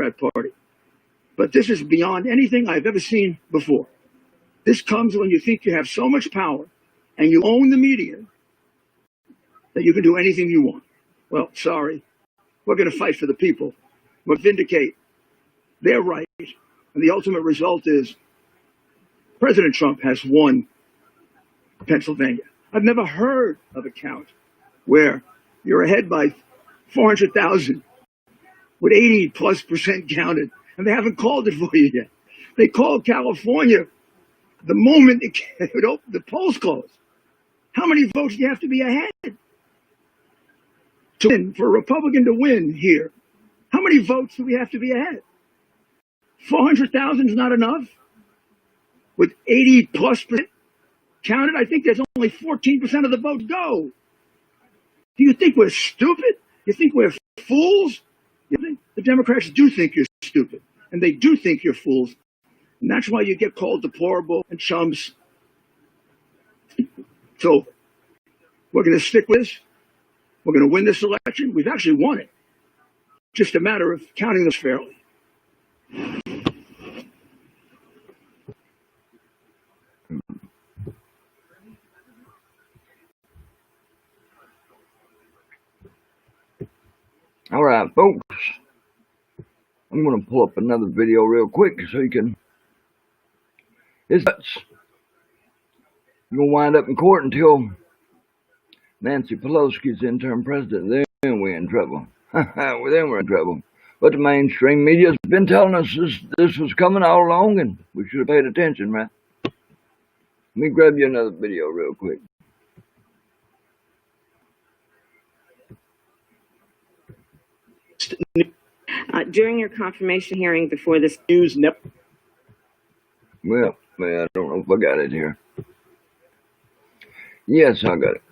Democrat Party. But this is beyond anything I've ever seen before. This comes when you think you have so much power and you own the media that you can do anything you want. Well, sorry, we're going to fight for the people. We'll vindicate their right. And the ultimate result is President Trump has won Pennsylvania. I've never heard of a count where you're ahead by 400,000 with 80+% counted, and they haven't called it for you yet. They called California the moment the polls closed. How many votes do you have to be ahead to win, for a Republican to win here? How many votes do we have to be ahead? 400,000 is not enough? With 80+% counted, I think there's only 14% of the votes go. Do you think we're stupid? You think we're fools? You think the Democrats do think you're stupid, and they do think you're fools. And that's why you get called deplorable and chumps. So we're going to stick with this. We're going to win this election. We've actually won it. Just a matter of counting this fairly. All right, folks. I'm going to pull up another video real quick so you can. It's you're going to wind up in court until Nancy Pelosi's interim president. Then we're in trouble. Well, then we're in trouble. But the mainstream media's been telling us this was coming all along, and we should have paid attention, right? Let me grab you another video real quick. During your confirmation hearing before this news network. Well, I don't know if I got it here. Yes, I got it.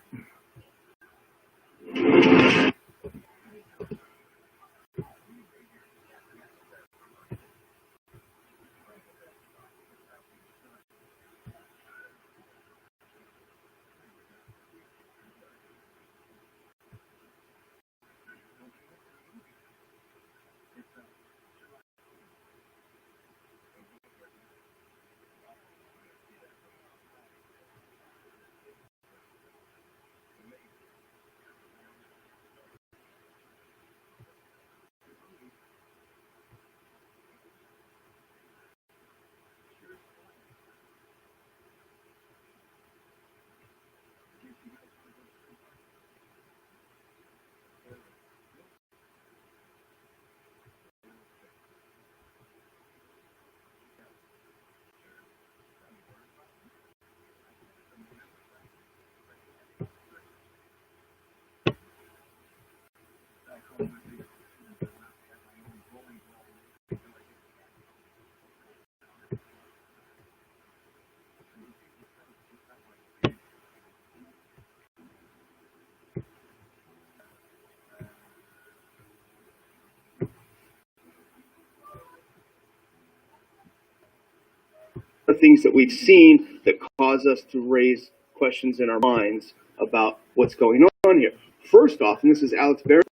Things that we've seen that cause us to raise questions in our minds about what's going on here. First off, and this is Alex Barrett,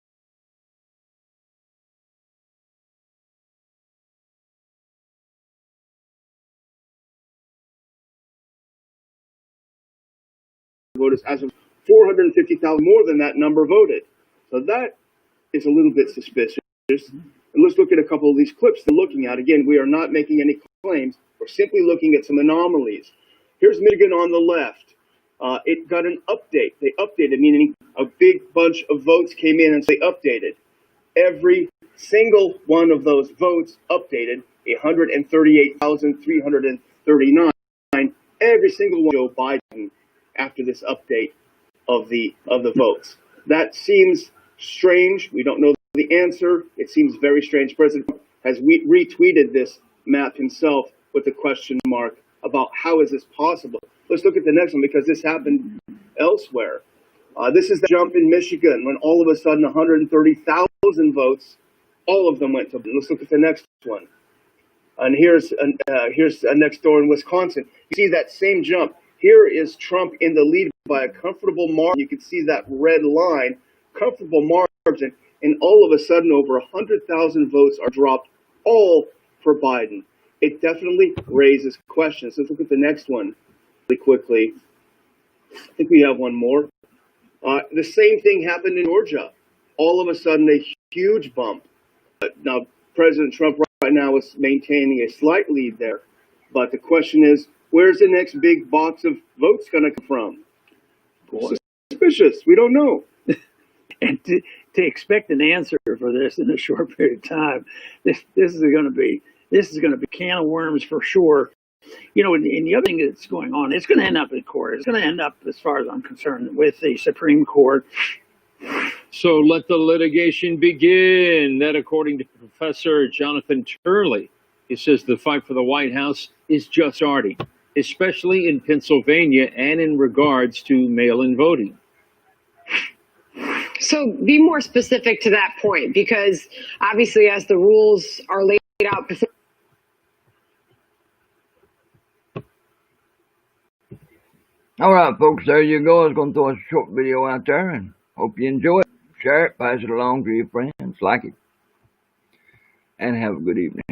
voters as of 450,000 more than that number voted. So that is a little bit suspicious. And let's look at a couple of these clips they're looking at. Again, we are not making any claims. We're simply looking at some anomalies. Here's Michigan on the left. It got an update. They updated, meaning a big bunch of votes came in and they updated. Every single one of those votes updated, 138,339. Every single one Joe Biden after this update of the votes. That seems strange. We don't know the answer. It seems very strange. President Trump has retweeted this map himself with a question mark about how is this possible. Let's look at the next one because this happened elsewhere. This is the jump in Michigan when all of a sudden 130,000 votes, all of them went to. Let's look at the next one. And here's next door in Wisconsin. You see that same jump. Here is Trump in the lead by a comfortable margin. You can see that red line, comfortable margin, and all of a sudden over 100,000 votes are dropped all for Biden. It definitely raises questions. Let's look at the next one really quickly. I think we have one more. The same thing happened in Georgia. All of a sudden, a huge bump. Now, President Trump right now is maintaining a slight lead there. But the question is, where's the next big box of votes going to come from? Boy. Suspicious. We don't know. And to expect an answer for this in a short period of time, this is going to be a can of worms for sure. You know, and the other thing that's going on, it's going to end up in court. It's going to end up, as far as I'm concerned, with the Supreme Court. So let the litigation begin. That, according to Professor Jonathan Turley, he says the fight for the White House is just starting, especially in Pennsylvania and in regards to mail-in voting. So be more specific to that point, because obviously as the rules are laid out before. All right, folks, there you go. I was going to throw a short video out there and hope you enjoy it. Share it, pass it along to your friends, like it, and have a good evening.